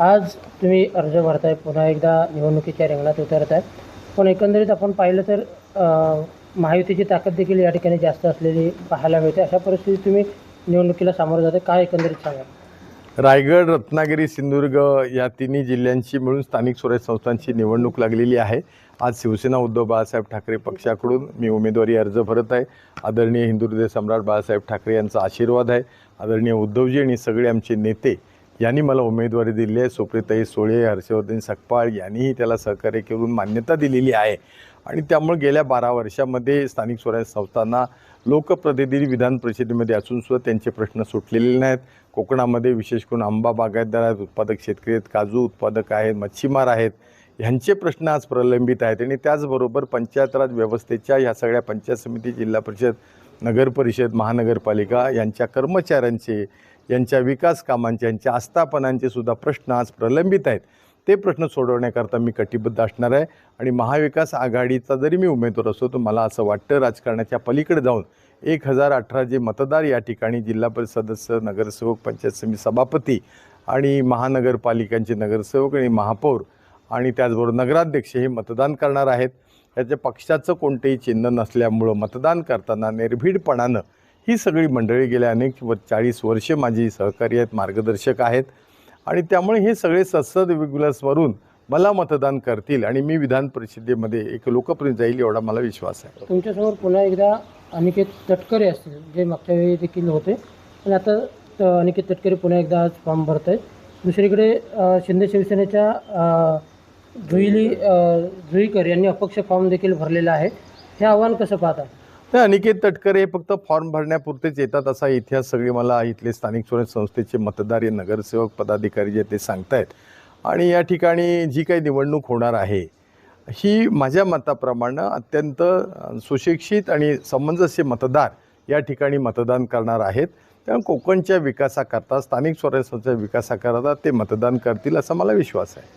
आज तुम्ही अर्ज भरताय, पुन्हा एकदा निवडणुकीच्या रिंगणात उतरत आहे, पण एकंदरीत आपण पाहिलं तर महायुतीची ताकद देखील या ठिकाणी जास्त असलेली पाहायला मिळते. अशा परिस्थितीत तुम्ही निवडणुकीला सामोरं जाते, काय एकंदरीत सांगा? रायगड, रत्नागिरी, सिंधुदुर्ग या तिन्ही जिल्ह्यांची मिळून स्थानिक स्वराज्य संस्थांची निवडणूक लागलेली आहे. आज शिवसेना उद्धव बाळासाहेब ठाकरे पक्षाकडून मी उमेदवारी अर्ज भरत आहे. आदरणीय हिंदुहृदय सम्राट बाळासाहेब ठाकरे यांचा आशीर्वाद आहे. आदरणीय उद्धवजी आणि सगळे आमचे नेते यांनी मला उमेदवारी दिली आहे. सुप्रियाताई सुळे, हर्षवर्धन सकपाळ यांनीही त्याला सहकार्य करून मान्यता दिलेली आहे. आणि त्यामुळे गेल्या 12 वर्षामध्ये स्थानिक स्वराज्य संस्थांना लोकप्रतिनिधी विधान परिषदेमध्ये असून सुद्धा त्यांचे प्रश्न सुटलेले नाहीत. कोकणामध्ये विशेष करून आंबा बागायतदार आहेत, उत्पादक शेतकरी आहेत, काजू उत्पादक आहेत, मच्छीमार आहेत, ह्यांचे प्रश्न आज प्रलंबित आहेत. आणि त्याचबरोबर पंचायत राज व्यवस्थेच्या ह्या सगळ्या पंचायत समिती, जिल्हा परिषद, नगर परिषद, महानगरपालिका यांच्या कर्मचाऱ्यांचे, यांच्या विकास कामांचे, यांच्या आस्थापनांचे सुद्धा प्रश्न आज प्रलंबित आहेत. ते प्रश्न सोडवण्याकरता मी कटिबद्ध असणार आहे. आणि महाविकास आघाडीचा जरी मी उमेदवार असतो तर मला असं वाटतं राजकारणाच्या पलीकडे जाऊन 1018 जे मतदार या ठिकाणी जिल्हा परिषद सदस्य, नगरसेवक, पंचायत समिती सभापती आणि महानगरपालिकांचे नगरसेवक आणि महापौर आणि त्याचबरोबर नगराध्यक्ष हे मतदान करणार आहेत. याच्या पक्षाचं कोणतेही चिन्ह नसल्यामुळं मतदान करताना निर्भीडपणानं ही सगळी मंडळी गेल्या 40 वर्षे माझी सहकारी आहेत, मार्गदर्शक आहेत. आणि त्यामुळे हे सगळे सदविग्लासवरून मला मतदान करतील आणि मी विधान परिषदेमध्ये एक लोकप्रतिनिधी जाईल एवढा मला विश्वास आहे. तुमच्यासमोर पुन्हा एकदा अनिकेत तटकरे असतील, जे मागच्या वेळी देखील होते, आणि आता अनिकेत तटकरे पुन्हा एकदा आज फॉर्म भरत आहेत. दुसरीकडे शिंदे शिवसेनेच्या जुईकर यांनी अपक्ष फॉर्म देखील भरलेला आहे. हे आव्हान कसं पाहता? तर अनिकेत तटकरे हे फक्त फॉर्म भरण्यापुरतेच येतात असा इतिहास सगळे मला इथले स्थानिक स्वराज्य संस्थेचे मतदार, नगरसेवक, पदाधिकारी जे ते सांगतायत. आणि या ठिकाणी जी काही निवडणूक होणार आहे ही माझ्या मताप्रमाणे अत्यंत सुशिक्षित आणि समंजस्य मतदार या ठिकाणी मतदान करणार आहेत. त्यामुळे कोकणच्या विकासाकरता, स्थानिक स्वराज्य संस्थेच्या विकासाकरता ते मतदान करतील असा मला विश्वास आहे.